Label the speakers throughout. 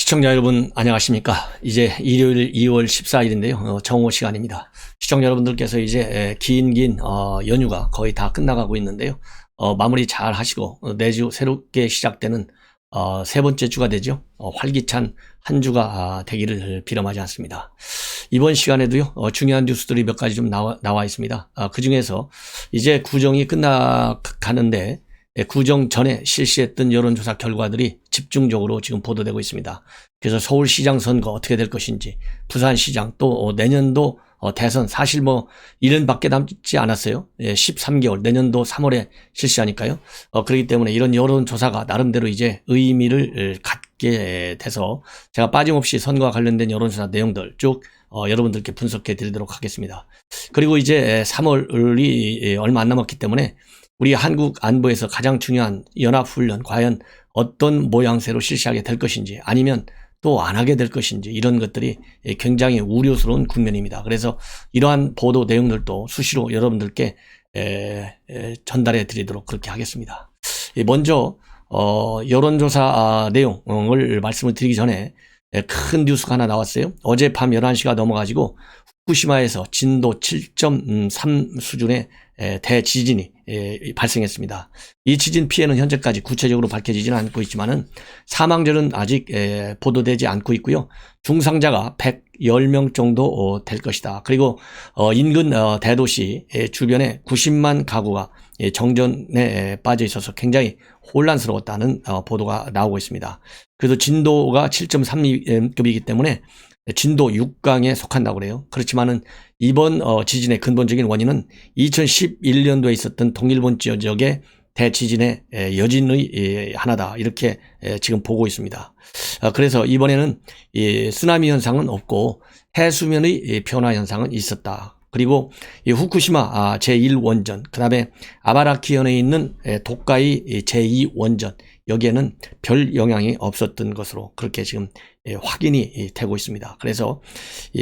Speaker 1: 시청자 여러분 안녕하십니까. 이제 일요일 2월 14일인데요. 정오 시간입니다. 시청자 여러분들께서 이제 긴 연휴가 거의 다 끝나가고 있는데요. 마무리 잘 하시고 내주 새롭게 시작되는 세 번째 주가 되죠. 활기찬 한 주가 되기를 비럼하지 않습니다. 이번 시간에도요. 중요한 뉴스들이 몇 가지 좀 나와 있습니다. 그 중에서 이제 구정이 끝나가는데 구정 전에 실시했던 여론조사 결과들이 집중적으로 지금 보도되고 있습니다. 그래서 서울시장 선거 어떻게 될 것인지, 부산시장 또 내년도 대선 사실 1년밖에 남지 않았어요. 13개월 내년도 3월에 실시하니까요. 그렇기 때문에 이런 여론조사가 나름대로 이제 의미를 갖게 돼서 제가 빠짐없이 선거와 관련된 여론조사 내용들 쭉 여러분들께 분석해 드리도록 하겠습니다. 그리고 이제 3월이 얼마 안 남았기 때문에 우리 한국 안보에서 가장 중요한 연합훈련 과연 어떤 모양새로 실시하게 될 것인지 아니면 또 안 하게 될 것인지 이런 것들이 굉장히 우려스러운 국면입니다. 그래서 이러한 보도 내용들도 수시로 여러분들께 전달해 드리도록 그렇게 하겠습니다. 먼저 여론조사 내용을 말씀을 드리기 전에 큰 뉴스가 하나 나왔어요. 어젯밤 11시가 넘어가지고 후쿠시마에서 진도 7.3 수준의 대지진이 발생했습니다. 이 지진 피해는 현재까지 구체적으로 밝혀지지는 않고 있지만은 사망자는 아직 보도되지 않고 있고요. 중상자가 110명 정도 될 것이다. 그리고 인근 대도시 주변에 90만 가구가 정전에 빠져 있어서 굉장히 혼란스러웠다는 보도가 나오고 있습니다. 그래도 진도가 7.3급이기 때문에 진도 6강에 속한다고 그래요. 그렇지만은 이번 지진의 근본적인 원인은 2011년도에 있었던 동일본 지역의 대지진의 여진의 하나다. 이렇게 지금 보고 있습니다. 그래서 이번에는 이 쓰나미 현상은 없고 해수면의 변화 현상은 있었다. 그리고 이 후쿠시마 제1원전, 그 다음에 아바라키현에 있는 도카이 제2원전, 여기에는 별 영향이 없었던 것으로 그렇게 지금 확인이 되고 있습니다. 그래서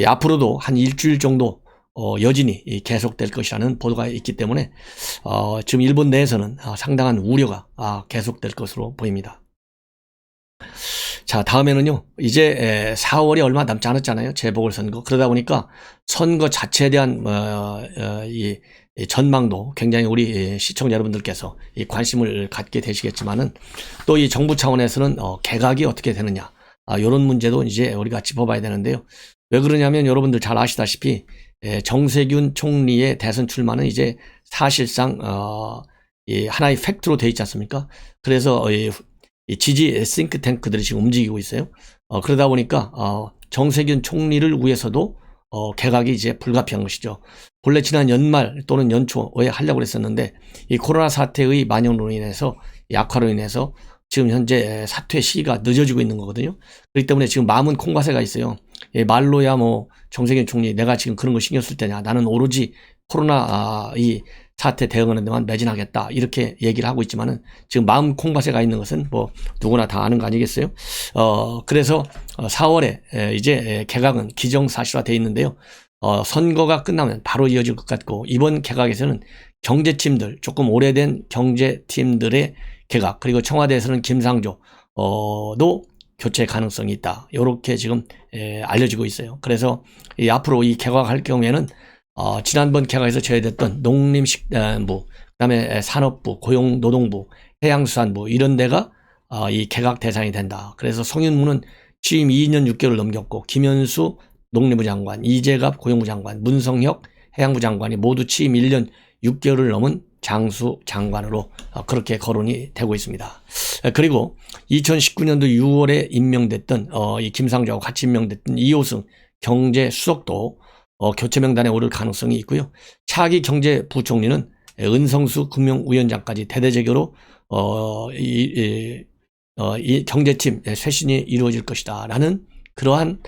Speaker 1: 앞으로도 한 일주일 정도 여진이 계속될 것이라는 보도가 있기 때문에 지금 일본 내에서는 상당한 우려가 계속될 것으로 보입니다. 자, 다음에는요, 이제 4월이 얼마 남지 않았잖아요. 재보궐선거. 그러다 보니까 선거 자체에 대한 이 전망도 굉장히 우리 시청자 여러분들께서 이 관심을 갖게 되시겠지만은 또 이 정부 차원에서는 개각이 어떻게 되느냐, 이런 문제도 이제 우리가 짚어봐야 되는데요. 왜 그러냐면 여러분들 잘 아시다시피 정세균 총리의 대선 출마는 이제 사실상 이 하나의 팩트로 돼 있지 않습니까? 그래서 이 지지 싱크탱크들이 지금 움직이고 있어요. 그러다 보니까 정세균 총리를 위해서도 개각이 이제 불가피한 것이죠. 본래 지난 연말 또는 연초에 하려고 했었는데 이 코로나 사태의 만연으로 인해서 약화로 인해서 지금 현재 사퇴 시기가 늦어지고 있는 거거든요. 그렇기 때문에 지금 마음은 콩밭에가 있어요. 말로야 정세균 총리 내가 지금 그런 거 신경 쓸 때냐, 나는 오로지 코로나 이 사태 대응하는 데만 매진하겠다, 이렇게 얘기를 하고 있지만은 지금 마음 콩밭에 가 있는 것은 누구나 다 아는 거 아니겠어요? 그래서 4월에 이제 개각은 기정사실화 되어 있는데요. 선거가 끝나면 바로 이어질 것 같고, 이번 개각에서는 경제팀들, 조금 오래된 경제팀들의 개각, 그리고 청와대에서는 김상조 도 교체 가능성이 있다, 이렇게 지금 알려지고 있어요. 그래서 앞으로 이 개각할 경우에는 지난번 개각에서 제외됐던 농림식단부, 그다음에 산업부, 고용노동부, 해양수산부, 이런 데가 이 개각 대상이 된다. 그래서 송윤무는 취임 2년 6개월 넘겼고, 김현수 농림부 장관, 이재갑 고용부 장관, 문성혁 해양부 장관이 모두 취임 1년 6개월을 넘은 장수 장관으로 그렇게 거론이 되고 있습니다. 그리고 2019년도 6월에 임명됐던 이 김상조하고 같이 임명됐던 이호승 경제수석도 교체 명단에 오를 가능성이 있고요. 차기 경제부총리는 은성수 금융위원장까지 대대적으로 이 경제팀 쇄신이 이루어질 것이다 라는 그러한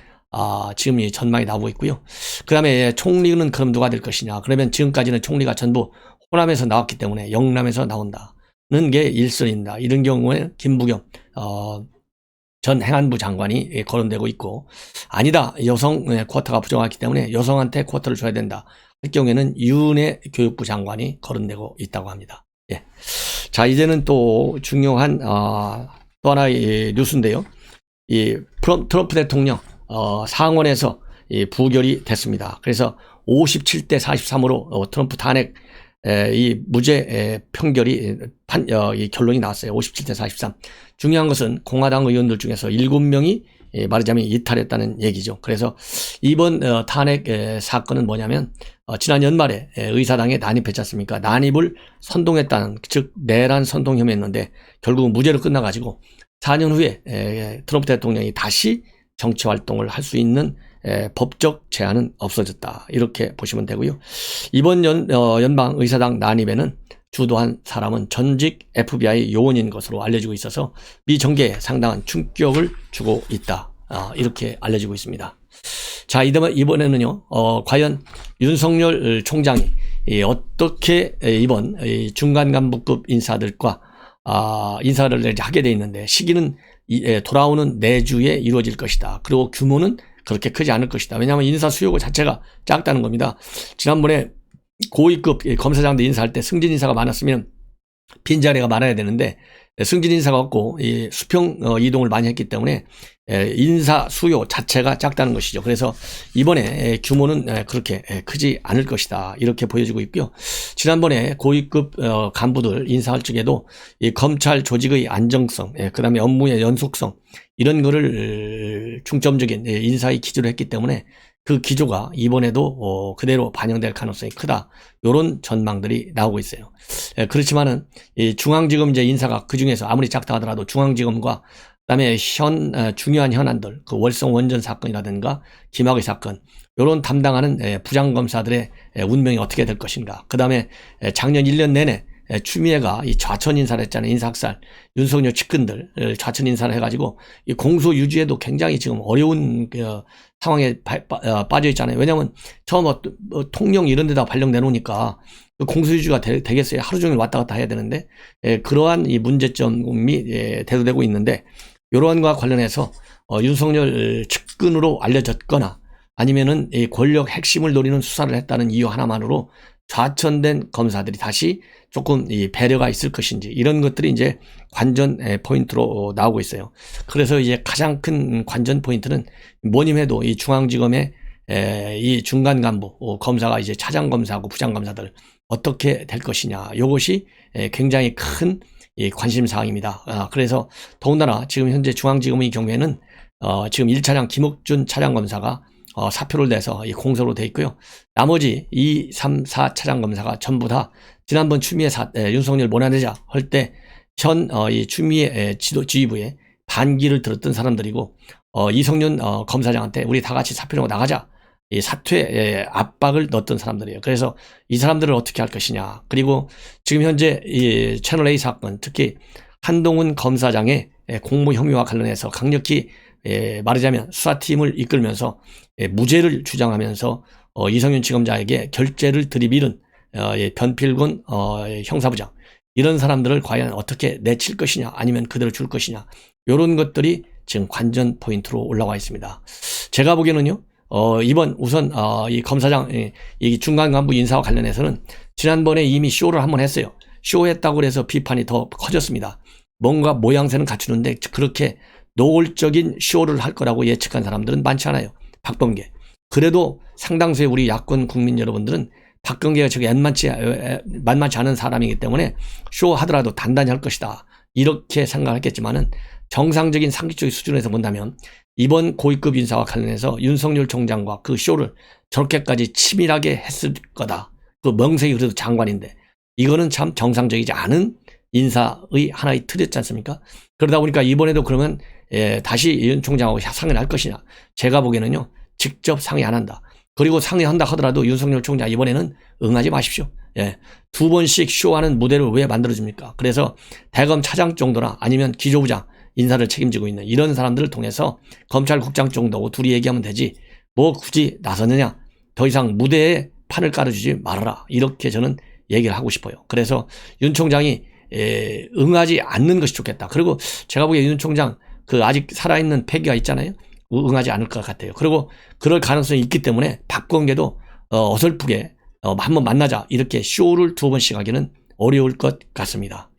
Speaker 1: 지금 이 전망이 나오고 있고요. 그 다음에 총리는 그럼 누가 될 것이냐, 그러면 지금까지는 총리가 전부 호남에서 나왔기 때문에 영남에서 나온다는 게 일선입니다. 이런 경우에 김부겸 전 행안부 장관이 거론되고 있고, 아니다, 여성 쿼터가 부족하기 때문에 여성한테 쿼터를 줘야 된다 할 경우에는 윤해 교육부 장관이 거론되고 있다고 합니다. 예. 자, 이제는 또 중요한 또 하나의 뉴스인데요. 이 트럼프 대통령 상원에서 부결이 됐습니다. 그래서 57대 43으로 트럼프 탄핵 이 무죄 판결이 이 결론이 나왔어요. 57대 43. 중요한 것은 공화당 의원들 중에서 7명이 말하자면 이탈했다는 얘기죠. 그래서 이번 탄핵 사건은 뭐냐면 지난 연말에 의사당에 난입했지 않습니까? 난입을 선동했다는, 즉 내란 선동 혐의였는데 결국은 무죄로 끝나가지고 4년 후에 트럼프 대통령이 다시 정치 활동을 할 수 있는 법적 제한은 없어졌다. 이렇게 보시면 되고요. 이번 연방 의사당 난입에는 주도한 사람은 전직 FBI 요원인 것으로 알려지고 있어서 미 정계에 상당한 충격을 주고 있다. 이렇게 알려지고 있습니다. 자, 이번에는요, 과연 윤석열 총장이 어떻게 이번 중간 간부급 인사들과 인사를 하게 돼 있는데, 시기는 돌아오는 내주에 이루어질 것이다. 그리고 규모는 그렇게 크지 않을 것이다. 왜냐하면 인사 수요 자체가 작다는 겁니다. 지난번에 고위급 검사장들 인사할 때 승진 인사가 많았으면 빈자리가 많아야 되는데 승진 인사가 없고 수평 이동을 많이 했기 때문에 인사 수요 자체가 작다는 것이죠. 그래서 이번에 규모는 그렇게 크지 않을 것이다. 이렇게 보여지고 있고요. 지난번에 고위급 간부들 인사할 적에도 이 검찰 조직의 안정성, 그다음에 업무의 연속성 이런 거를 중점적인 인사의 기조로 했기 때문에 그 기조가 이번에도 그대로 반영될 가능성이 크다. 이런 전망들이 나오고 있어요. 그렇지만은 이 중앙지검제 인사가 그 중에서 아무리 작다 하더라도 중앙지검과 그다음에 중요한 현안들, 그 월성 원전 사건이라든가 김학의 사건, 이런 담당하는 부장검사들의 운명이 어떻게 될 것인가. 그다음에 작년 1년 내내 추미애가 이 좌천 인사를 했잖아요. 인사학살, 윤석열 측근들 좌천 인사를 해가지고 이 공소 유지에도 굉장히 지금 어려운 상황에 빠져 있잖아요. 왜냐하면 처음 통영 이런 데다 발령 내놓으니까 공소 유지가 되겠어요. 하루 종일 왔다 갔다 해야 되는데 그러한 이 문제점이 대두되고 있는데, 이러한 것과 관련해서 윤석열 측근으로 알려졌거나 아니면은 이 권력 핵심을 노리는 수사를 했다는 이유 하나만으로 좌천된 검사들이 다시 조금 이 배려가 있을 것인지, 이런 것들이 이제 관전 포인트로 나오고 있어요. 그래서 이제 가장 큰 관전 포인트는 뭐님 해도 이 중앙지검의 이 중간 간부 검사가 이제 차장 검사하고 부장 검사들 어떻게 될 것이냐, 이것이 굉장히 큰 이 관심 사항입니다. 그래서 더군다나 지금 현재 중앙지검의 경우에는 지금 1차장 김옥준 차장검사가 사표를 내서 공소로 돼 있고요. 나머지 2, 3, 4 차장검사가 전부 다 지난번 추미애 윤석열 몰아내자 할 때 이 추미애 지휘부에 반기를 들었던 사람들이고, 이성윤 검사장한테 우리 다 같이 사표 내고 나가자, 이 사퇴 압박을 넣었던 사람들이에요. 그래서 이 사람들을 어떻게 할 것이냐. 그리고 지금 현재 이 채널 A 사건, 특히 한동훈 검사장의 공모 혐의와 관련해서 강력히 말하자면 수사팀을 이끌면서 무죄를 주장하면서 이성윤 지검장에게 결재를 들이밀은 변필군 형사부장, 이런 사람들을 과연 어떻게 내칠 것이냐 아니면 그대로 줄 것이냐, 이런 것들이 지금 관전 포인트로 올라와 있습니다. 제가 보기에는요, 이번 우선 이 검사장 이 중간 간부 인사와 관련해서는 지난번에 이미 쇼를 한번 했어요. 쇼했다고 해서 비판이 더 커졌습니다. 뭔가 모양새는 갖추는데 그렇게 노골적인 쇼를 할 거라고 예측한 사람들은 많지 않아요. 박범계. 그래도 상당수의 우리 야권 국민 여러분들은 박범계가 저게 만만치 않은 사람이기 때문에 쇼하더라도 단단히 할 것이다, 이렇게 생각했겠지만은 정상적인 상식적인 수준에서 본다면 이번 고위급 인사와 관련해서 윤석열 총장과 그 쇼를 저렇게까지 치밀하게 했을 거다. 그 명색이 그래도 장관인데 이거는 참 정상적이지 않은 인사의 하나의 틀이었지 않습니까? 그러다 보니까 이번에도 그러면 다시 윤 총장하고 상의를 할 것이냐. 제가 보기에는요, 직접 상의 안 한다. 그리고 상의한다 하더라도 윤석열 총장 이번에는 응하지 마십시오. 2번씩 쇼하는 무대를 왜 만들어줍니까? 그래서 대검 차장 정도나 아니면 기조부장 인사를 책임지고 있는 이런 사람들을 통해서 검찰국장 정도고 둘이 얘기하면 되지 뭐 굳이 나서느냐. 더 이상 무대에 판을 깔아주지 말아라, 이렇게 저는 얘기를 하고 싶어요. 그래서 윤 총장이 응하지 않는 것이 좋겠다. 그리고 제가 보기에 윤 총장 그 아직 살아있는 패기가 있잖아요. 응하지 않을 것 같아요. 그리고 그럴 가능성이 있기 때문에 박범계도 어설프게 한번 만나자 이렇게 쇼를 2번씩 하기는 어려울 것 같습니다.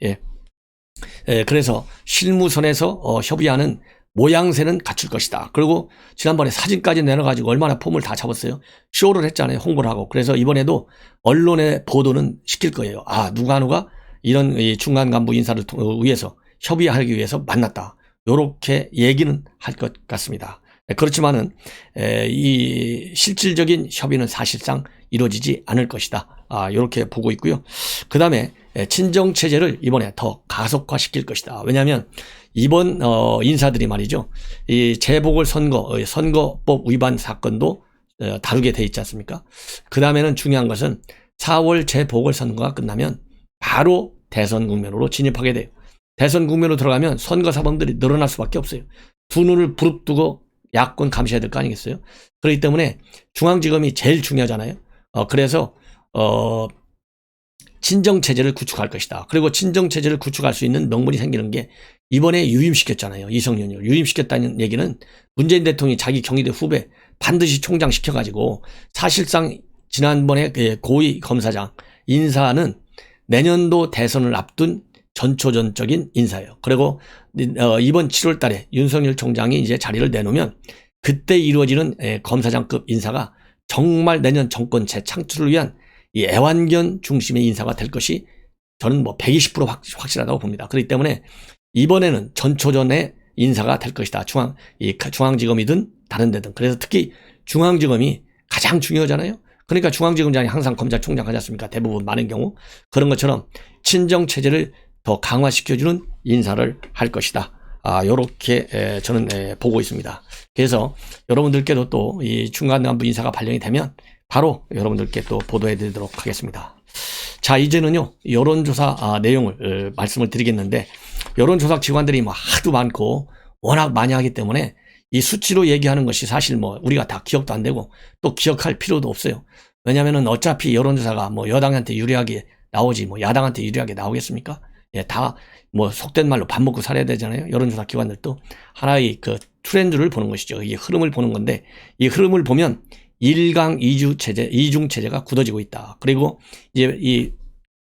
Speaker 1: 그래서 실무선에서 협의하는 모양새는 갖출 것이다. 그리고 지난번에 사진까지 내놔가지고 얼마나 폼을 다 잡았어요. 쇼를 했잖아요. 홍보를 하고. 그래서 이번에도 언론의 보도는 시킬 거예요. 아, 누가 이런 중간 간부 인사를 위해서 협의하기 위해서 만났다. 요렇게 얘기는 할 것 같습니다. 그렇지만은 이 실질적인 협의는 사실상 이루어지지 않을 것이다. 이렇게 보고 있고요. 그 다음에 친정 체제를 이번에 더 가속화시킬 것이다. 왜냐하면 이번 인사들이 말이죠, 이 재보궐선거 선거법 위반 사건도 다루게 돼 있지 않습니까? 그 다음에는 중요한 것은 4월 재보궐선거가 끝나면 바로 대선 국면으로 진입하게 돼요. 대선 국면으로 들어가면 선거 사범들이 늘어날 수밖에 없어요. 두 눈을 부릅뜨고 야권 감시해야 될 거 아니겠어요? 그렇기 때문에 중앙지검이 제일 중요하잖아요. 그래서 친정체제를 구축할 것이다. 그리고 친정체제를 구축할 수 있는 명분이 생기는 게 이번에 유임시켰잖아요. 이성윤을 유임시켰다는 얘기는 문재인 대통령이 자기 경희대 후배 반드시 총장 시켜가지고, 사실상 지난번에 고위 검사장 인사는 내년도 대선을 앞둔 전초전적인 인사예요. 그리고 이번 7월 달에 윤석열 총장이 이제 자리를 내놓으면 그때 이루어지는 검사장급 인사가 정말 내년 정권 재창출을 위한 이 애완견 중심의 인사가 될 것이 저는 뭐 120% 확실하다고 봅니다. 그렇기 때문에 이번에는 전초전의 인사가 될 것이다. 중앙지검이든 다른 데든. 그래서 특히 중앙지검이 가장 중요하잖아요. 그러니까 중앙지검장이 항상 검찰총장 하지 않습니까? 대부분 많은 경우. 그런 것처럼 친정체제를 더 강화시켜주는 인사를 할 것이다. 요렇게 저는 보고 있습니다. 그래서 여러분들께도 또 이 중간간부 인사가 발령이 되면 바로 여러분들께 또 보도해 드리도록 하겠습니다. 자, 이제는요, 여론조사 내용을 말씀을 드리겠는데, 여론조사 기관들이 뭐 하도 많고 워낙 많이 하기 때문에 이 수치로 얘기하는 것이 사실 뭐 우리가 다 기억도 안 되고 또 기억할 필요도 없어요. 왜냐면은 어차피 여론조사가 뭐 여당한테 유리하게 나오지 뭐 야당한테 유리하게 나오겠습니까? 예, 다 뭐 속된 말로 밥 먹고 살아야 되잖아요. 여론조사 기관들도 하나의 그 트렌드를 보는 것이죠. 이 흐름을 보는 건데, 이 흐름을 보면 1강 2주 체제, 2중 체제가 굳어지고 있다. 그리고 이제 이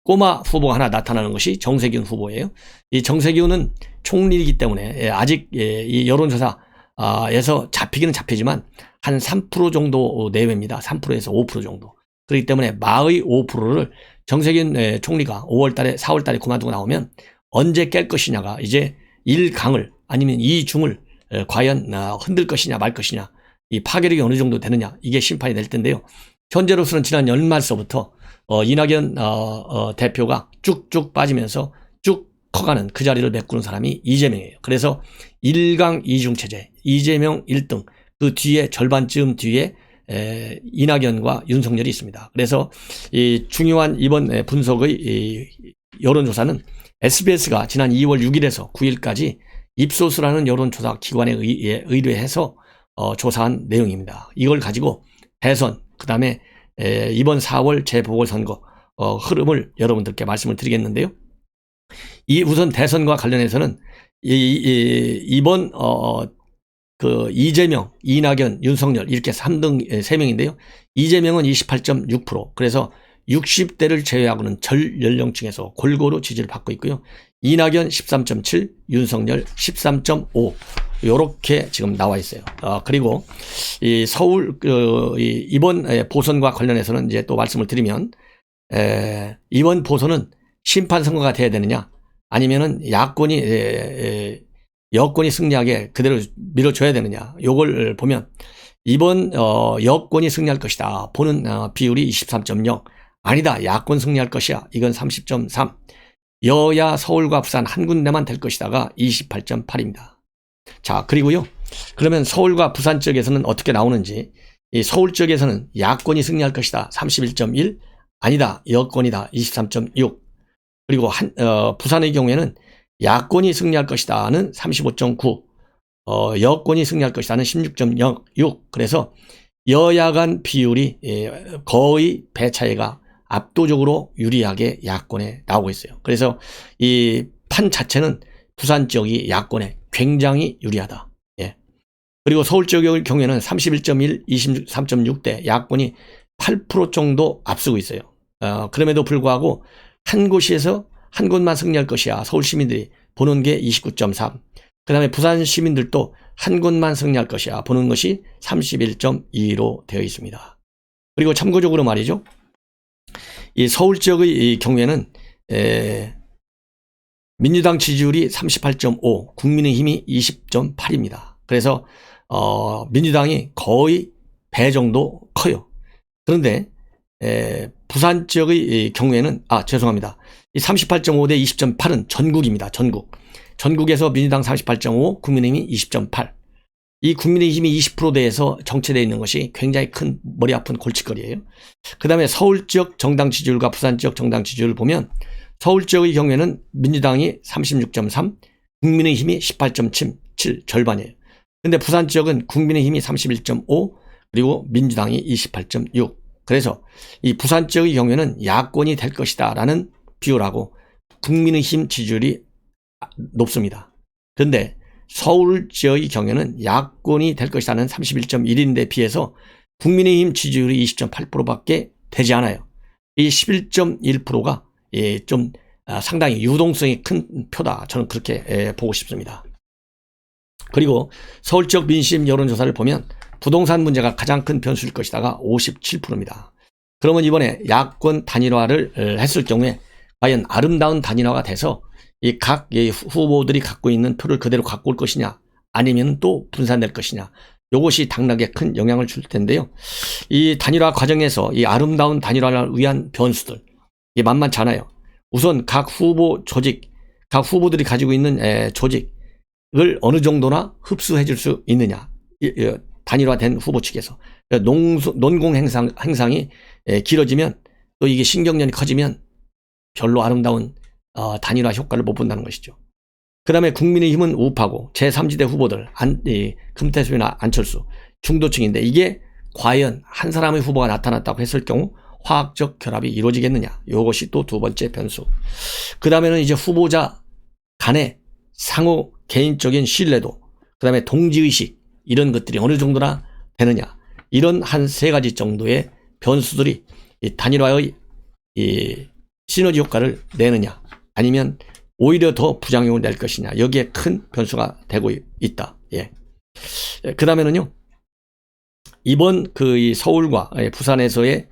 Speaker 1: 꼬마 후보가 하나 나타나는 것이 정세균 후보예요. 이 정세균은 총리이기 때문에 아직 이 여론조사에서 잡히기는 잡히지만 한 3% 정도 내외입니다. 3%에서 5% 정도. 그렇기 때문에 마의 5%를 정세균 총리가 5월 달에 4월 달에 그만두고 나오면 언제 깰 것이냐가 이제 1강을 아니면 2중을 과연 흔들 것이냐 말 것이냐, 이 파괴력이 어느 정도 되느냐, 이게 심판이 될 텐데요. 현재로서는 지난 연말서부터 이낙연 대표가 쭉쭉 빠지면서 쭉 커가는 그 자리를 메꾸는 사람이 이재명이에요. 그래서 1강 2중 체제, 이재명 1등, 그 뒤에 절반쯤 뒤에 이낙연과 윤석열이 있습니다. 그래서 이 중요한 이번 분석의 이 여론조사는 SBS가 지난 2월 6일에서 9일까지 입소스라는 여론조사 기관에 의뢰해서 조사한 내용입니다. 이걸 가지고 대선, 그 다음에 이번 4월 재보궐선거 흐름을 여러분들께 말씀을 드리겠는데요. 이 우선 대선과 관련해서는 이번 그 이재명, 이낙연, 윤석열 이렇게 3등 3명인데요. 이재명은 28.6%, 그래서 60대를 제외하고는 전 연령층에서 골고루 지지를 받고 있고요. 이낙연 13.7, 윤석열 13.5 요렇게 지금 나와 있어요. 그리고 이 서울 이번 보선과 관련해서는 이제 또 말씀을 드리면, 이번 보선은 심판 선거가 돼야 되느냐, 아니면은 여권이 승리하게 그대로 밀어줘야 되느냐, 요걸 보면 이번 여권이 승리할 것이다 보는 비율이 23.0, 아니다 야권 승리할 것이야 이건 30.3, 여야 서울과 부산 한 군데만 될 것이다가 28.8입니다. 자, 그리고요, 그러면 서울과 부산 지역에서는 어떻게 나오는지, 이 서울 지역에서는 야권이 승리할 것이다 31.1, 아니다 여권이다 23.6, 그리고 부산의 경우에는 야권이 승리할 것이다는 35.9, 여권이 승리할 것이다는 16.6. 그래서 여야 간 비율이 거의 배 차이가 압도적으로 유리하게 야권에 나오고 있어요. 그래서 이 판 자체는 부산 지역이 야권에 굉장히 유리하다. 예. 그리고 서울 지역의 경우에는 31.1, 23.6대 야권이 8% 정도 앞서고 있어요. 그럼에도 불구하고 한 곳만 승리할 것이야 서울 시민들이 보는 게 29.3. 그 다음에 부산 시민들도 한 곳만 승리할 것이야 보는 것이 31.2로 되어 있습니다. 그리고 참고적으로 말이죠. 이 서울 지역의 이 경우에는 민주당 지지율이 38.5, 국민의힘이 20.8입니다. 그래서 민주당이 거의 배 정도 커요. 그런데 부산 지역의 경우에는 죄송합니다. 이 38.5 대 20.8은 전국입니다. 전국에서 민주당 38.5, 국민의힘이 20.8. 이 국민의힘이 20%대에서 정체되어 있는 것이 굉장히 큰 머리 아픈 골칫거리예요. 그 다음에 서울 지역 정당 지지율과 부산 지역 정당 지지율을 보면 서울 지역의 경우에는 민주당이 36.3, 국민의힘이 18.7 절반이에요. 근데 부산 지역은 국민의힘이 31.5 그리고 민주당이 28.6. 그래서 이 부산 지역의 경우에는 야권이 될 것이다 라는 비율하고 국민의힘 지지율이 높습니다. 그런데 서울 지역의 경우에는 야권이 될 것이라는 31.1인데 비해서 국민의힘 지지율이 20.8%밖에 되지 않아요. 이 11.1%가 좀 상당히 유동성이 큰 표다. 저는 그렇게 보고 싶습니다. 그리고 서울 지역 민심 여론조사를 보면 부동산 문제가 가장 큰 변수일 것이다가 57%입니다. 그러면 이번에 야권 단일화를 했을 경우에 과연 아름다운 단일화가 돼서 이 각 후보들이 갖고 있는 표를 그대로 갖고 올 것이냐 아니면 또 분산될 것이냐 이것이 당락에 큰 영향을 줄 텐데요. 이 단일화 과정에서 이 아름다운 단일화를 위한 변수들 이게 만만치 않아요. 우선 각 후보들이 가지고 있는 조직을 어느 정도나 흡수해 줄 수 있느냐 단일화된 후보 측에서 논공 행상이 길어지면 또 이게 신경전이 커지면 별로 아름다운 단일화 효과를 못 본다는 것이죠. 그 다음에 국민의힘은 우파고 제3지대 후보들 금태수나 안철수 중도층인데 이게 과연 한 사람의 후보가 나타났다고 했을 경우 화학적 결합이 이루어지겠느냐 이것이 또 두 번째 변수. 그 다음에는 이제 후보자 간의 상호 개인적인 신뢰도 그 다음에 동지의식 이런 것들이 어느 정도나 되느냐 이런 한 세 가지 정도의 변수들이 이 단일화의 이 시너지 효과를 내느냐 아니면 오히려 더 부작용을 낼 것이냐 여기에 큰 변수가 되고 있다. 그 다음에는요 이번 이 서울과 부산에서의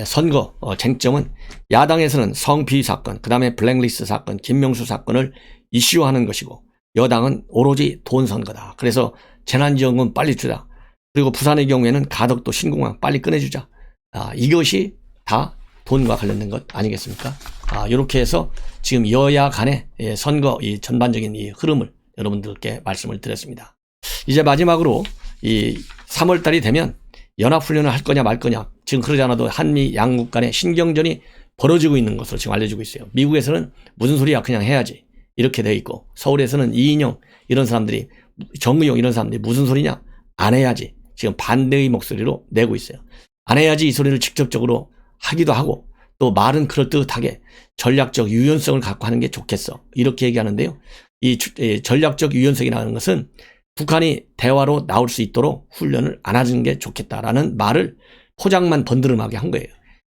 Speaker 1: 선거 쟁점은 야당에서는 성비위 사건, 그 다음에 블랙리스트 사건, 김명수 사건을 이슈화하는 것이고 여당은 오로지 돈 선거다. 그래서 재난지원금 빨리 주자. 그리고 부산의 경우에는 가덕도 신공항 빨리 꺼내주자. 이것이 다 돈과 관련된 것 아니겠습니까? 이렇게 해서 지금 여야 간의 선거 이 전반적인 이 흐름을 여러분들께 말씀을 드렸습니다. 이제 마지막으로 이 3월 달이 되면 연합훈련을 할 거냐 말 거냐 지금 그러지 않아도 한미 양국 간의 신경전이 벌어지고 있는 것으로 지금 알려지고 있어요. 미국에서는 무슨 소리야 그냥 해야지 이렇게 돼 있고 서울에서는 이인영 이런 사람들이 정의용 이런 사람들이 무슨 소리냐 안 해야지 지금 반대의 목소리로 내고 있어요. 안 해야지 이 소리를 직접적으로 하기도 하고 또 말은 그럴듯하게 전략적 유연성을 갖고 하는 게 좋겠어 이렇게 얘기하는데요. 이 전략적 유연성이라는 것은 북한이 대화로 나올 수 있도록 훈련을 안 하는 게 좋겠다라는 말을 포장만 번드름하게 한 거예요.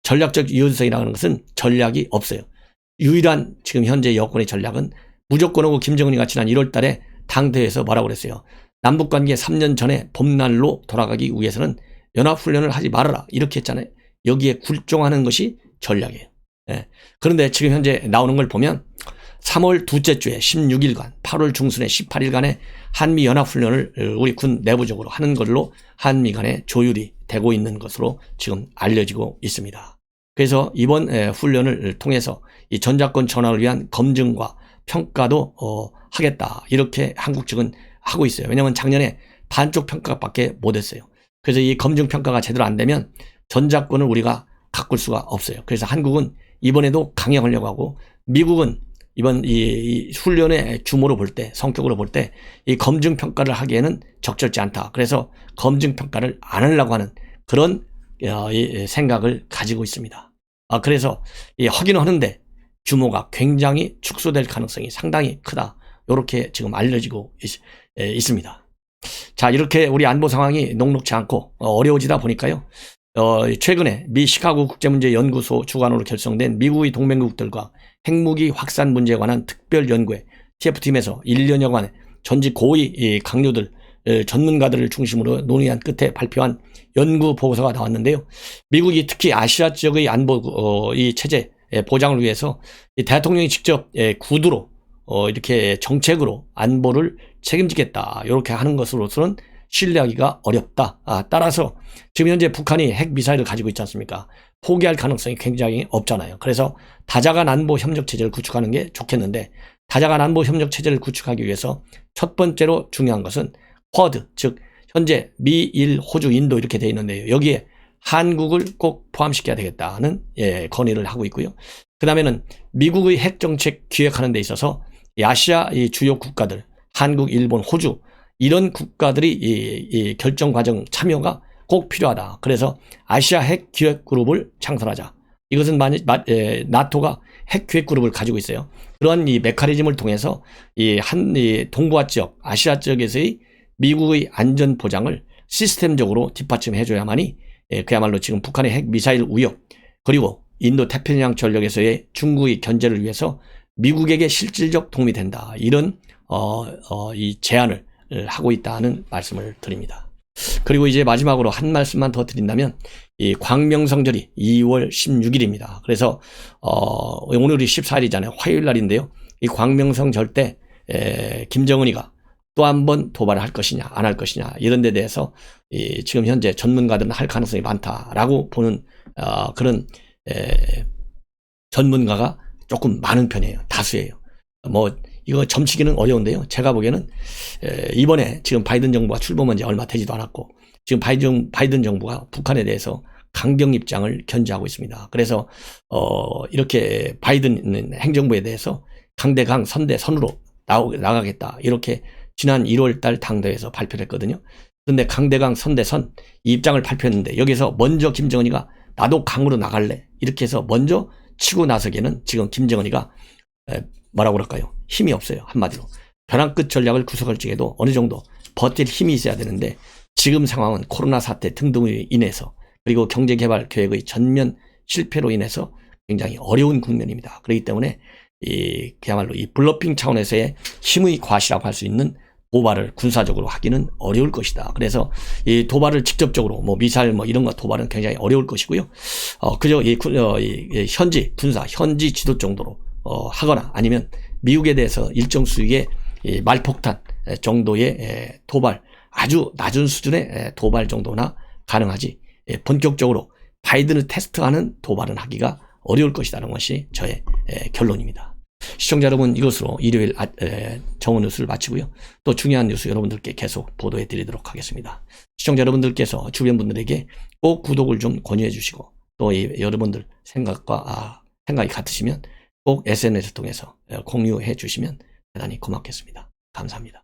Speaker 1: 전략적 유연성이라는 것은 전략이 없어요. 유일한 지금 현재 여권의 전략은 무조건하고 김정은이가 지난 1월 달에 당대회에서 뭐라고 그랬어요. 남북관계 3년 전에 봄날로 돌아가기 위해서는 연합훈련을 하지 말아라 이렇게 했잖아요. 여기에 굴종하는 것이 전략이에요. 그런데 지금 현재 나오는 걸 보면 3월 둘째 주에 16일간 8월 중순에 18일간의 한미연합훈련을 우리 군 내부적으로 하는 걸로 한미 간의 조율이 되고 있는 것으로 지금 알려지고 있습니다. 그래서 이번 훈련을 통해서 이 전자권 전환을 위한 검증과 평가도 하겠다 이렇게 한국 측은 하고 있어요. 왜냐하면 작년에 반쪽 평가밖에 못했어요. 그래서 이 검증 평가가 제대로 안 되면 전자권을 우리가 가꿀 수가 없어요. 그래서 한국은 이번에도 강행하려고 하고 미국은 이번 이 훈련의 규모로 볼 때 성격으로 볼 때 이 검증 평가를 하기에는 적절치 않다. 그래서 검증 평가를 안 하려고 하는 그런 생각을 가지고 있습니다. 그래서 하기는 하는데 규모가 굉장히 축소될 가능성이 상당히 크다. 이렇게 지금 알려지고 있습니다. 자, 이렇게 우리 안보 상황이 녹록지 않고 어려워지다 보니까요. 최근에 미 시카고 국제문제연구소 주관으로 결성된 미국의 동맹국들과 핵무기 확산 문제에 관한 특별연구회 TF팀에서 1년여간 전직 고위 강요들 전문가들을 중심으로 논의한 끝에 발표한 연구 보고서가 나왔는데요. 미국이 특히 아시아 지역의 안보 이 체제 보장을 위해서 대통령이 직접 구두로 이렇게 정책으로 안보를 책임지겠다 이렇게 하는 것으로서는 신뢰하기가 어렵다. 따라서 지금 현재 북한이 핵미사일을 가지고 있지 않습니까? 포기할 가능성이 굉장히 없잖아요. 그래서 다자간 안보 협력 체제를 구축하는 게 좋겠는데, 다자간 안보 협력 체제를 구축하기 위해서 첫 번째로 중요한 것은 쿼드, 즉 현재 미, 일, 호주, 인도 이렇게 돼 있는데요. 여기에 한국을 꼭 포함시켜야 되겠다는 건의를 하고 있고요. 그 다음에는 미국의 핵정책 기획하는 데 있어서 아시아 이 주요 국가들, 한국, 일본, 호주 이런 국가들이 이 결정 과정 참여가 꼭 필요하다. 그래서 아시아 핵 기획 그룹을 창설하자. 이것은 나토가 핵 기획 그룹을 가지고 있어요. 그러한 이 메커니즘을 통해서 이 동북아 지역, 아시아 지역에서의 미국의 안전 보장을 시스템적으로 뒷받침해줘야만이 그야말로 지금 북한의 핵 미사일 우역, 그리고 인도 태평양 전력에서의 중국의 견제를 위해서 미국에게 실질적 도움이 된다. 이런 이 제안을 하고 있다는 말씀을 드립니다. 그리고 이제 마지막으로 한 말씀만 더 드린다면, 이 광명성절이 2월 16일입니다. 그래서 오늘이 14일이잖아요. 화요일 날인데요. 이 광명성절 때 김정은이가 또 한 번 도발을 할 것이냐 안 할 것이냐 이런 데 대해서 지금 현재 전문가들은 할 가능성이 많다라고 보는 그런 전문가가 조금 많은 편이에요. 다수예요. 뭐 이거 점치기는 어려운데요. 제가 보기에는 이번에 지금 바이든 정부가 출범한 지 얼마 되지도 않았고, 지금 바이든 정부가 북한에 대해서 강경 입장을 견지하고 있습니다. 그래서 이렇게 바이든 행정부에 대해서 강대강 선대선으로 나가겠다 이렇게 지난 1월 달 당대회에서 발표를 했거든요. 그런데 강대강 선대선 이 입장을 발표했는데, 여기서 먼저 김정은이가 나도 강으로 나갈래 이렇게 해서 먼저 치고 나서기에는 지금 김정은이가 뭐라고 그럴까요? 힘이 없어요. 한마디로 벼랑 끝 전략을 구석을 찌게도 어느 정도 버틸 힘이 있어야 되는데, 지금 상황은 코로나 사태 등등으로 인해서, 그리고 경제개발 계획의 전면 실패로 인해서 굉장히 어려운 국면입니다. 그렇기 때문에 그야말로 이 블러핑 차원에서의 힘의 과시라고 할 수 있는 도발을 군사적으로 하기는 어려울 것이다. 그래서 이 도발을 직접적으로 뭐 미사일 뭐 이런 거 도발은 굉장히 어려울 것이고요. 그저 현지 군사 현지 지도 정도로 하거나, 아니면 미국에 대해서 일정 수익의 말폭탄 정도의 도발, 아주 낮은 수준의 도발 정도나 가능하지, 본격적으로 바이든을 테스트하는 도발은 하기가 어려울 것이라는 것이 저의 결론입니다. 시청자 여러분, 이것으로 일요일 정오 뉴스를 마치고요. 또 중요한 뉴스 여러분들께 계속 보도해 드리도록 하겠습니다. 시청자 여러분들께서 주변 분들에게 꼭 구독을 좀 권유해 주시고, 또 여러분들 생각이 같으시면 꼭 SNS를 통해서 공유해 주시면 대단히 고맙겠습니다. 감사합니다.